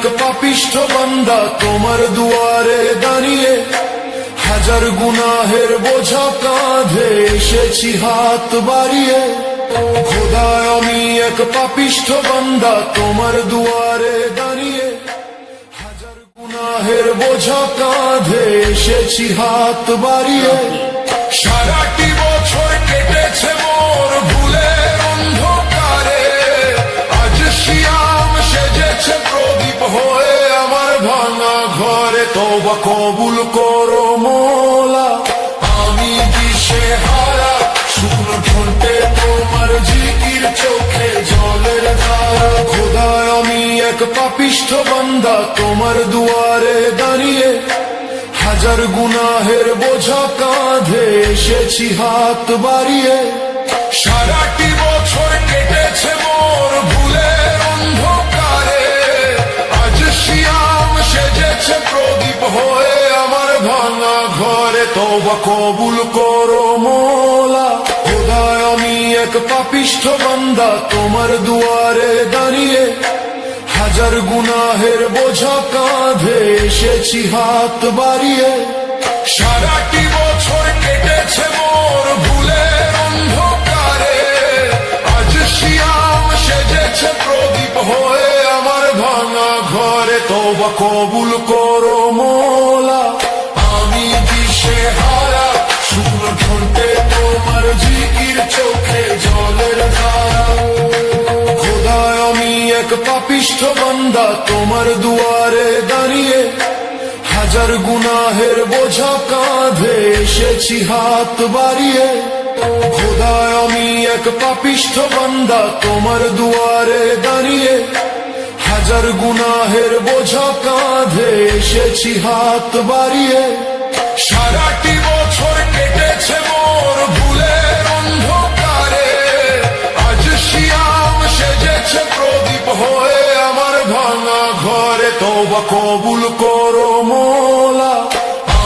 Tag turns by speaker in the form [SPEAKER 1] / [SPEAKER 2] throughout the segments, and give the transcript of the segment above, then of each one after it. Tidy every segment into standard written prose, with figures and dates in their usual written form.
[SPEAKER 1] এক পাপিষ্ঠ বান্দা তোমার দুয়ারে দাঁড়িয়ে, হাজার গুনাহের বোঝা কাঁধে এসেছি হাত বাড়িয়ে। খোদা আমি এক পাপিষ্ঠ বান্দা তোমার দুয়ারে দাঁড়িয়ে, হাজার গুনাহের বোঝা কাঁধে এসেছি হাত বাড়িয়ে। সারাটি বছর কেটেছে মোর ভুলের অন্ধকারে, আজ শিয়াম সেজেছে প্রদীপ হয়ে আমার ভাঙা ঘরে। তওবা কবুল করো মোলা, আমি দিশেহারা, শুকনো ঠোঁটে তোমার জিকির, চোখে জলের ধারা। খোদা আমি এক পাপিষ্ঠ বান্দা তোমার দুয়ারে দাঁড়িয়ে, হাজার গুনাহের বোঝা কাঁধে এসেছি হাত বাড়িয়ে। সারাটি বছর কেটেছে মোর ভুলের অন্ধকারে, আজ শিয়াম সেজেছে প্রদীপ হয়ে আমার ভাঙা ঘরে। তওবা কবুল করো মোলা, খোদা আমি এক পাপিষ্ঠ বান্দা তোমার দুয়ারে দাঁড়িয়ে, হাজার গুনাহের বোঝা কাঁধে এসেছি হাত বাড়িয়ে। সারাটি বছর কেটেছে মোর ভুলের অন্ধকারে, আজ শিয়াম সেজেছে প্রদীপ হয়ে আমার ভাঙা ঘরে। তওবা কবুল করো মোলা, আমি দিশেহারা, শুকনো ঠোঁটে তোমার জিকির, চোখে জলের ধারা। খোদা আমি এক পাপিষ্ঠ বান্দা তোমার দুয়ারে দাঁড়িয়ে, হাজার গুনাহের বোঝা কাঁধে এসেছি হাত বাড়িয়ে। খোদা আমি এক পাপিষ্ঠ বান্দা তোমার দুয়ারে দাঁড়িয়ে, হাজার গুনাহের বোঝা কাঁধে এসেছি হাত বাড়িয়ে। সারাটি বছর কেটেছে মোর ভুলের অন্ধকারে, আজ শিয়াম সেজেছে প্রদীপ হয়ে আমার ভাঙা ঘরে। তওবা কবুল করো মোলা,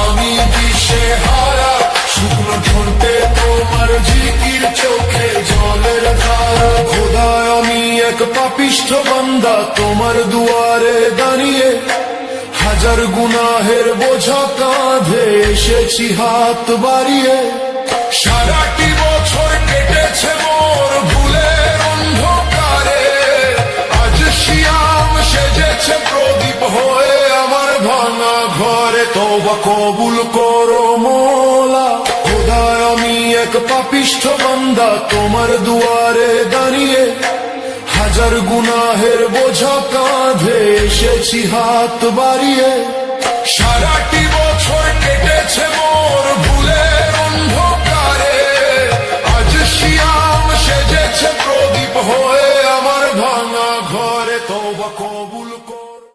[SPEAKER 1] আমি দিশেহারা, শুকনো ঠোঁটে তোমার জিকির, চোখে জলের ধারা। খোদা আমি এক পাপিষ্ঠ বান্দা তোমার দুয়ারে দাঁড়িয়ে, হাজার গুনাহের বোঝা কাঁধে এসেছি হাত বাড়িয়ে। সারাটি বছর কেটেছে মোর ভুলের অন্ধকারে, আজ শিয়াম সেজেছে প্রদীপ হয়ে আমার ভাঙা ঘরে। তওবা কবুল করো মোলা, খোদা আমি এক পাপিষ্ঠ বান্দা তোমার দুয়ারে দাঁড়িয়ে, হাজার গুনাহের বোঝা কাঁধে এসেছি হাত বাড়িয়ে। সারাটি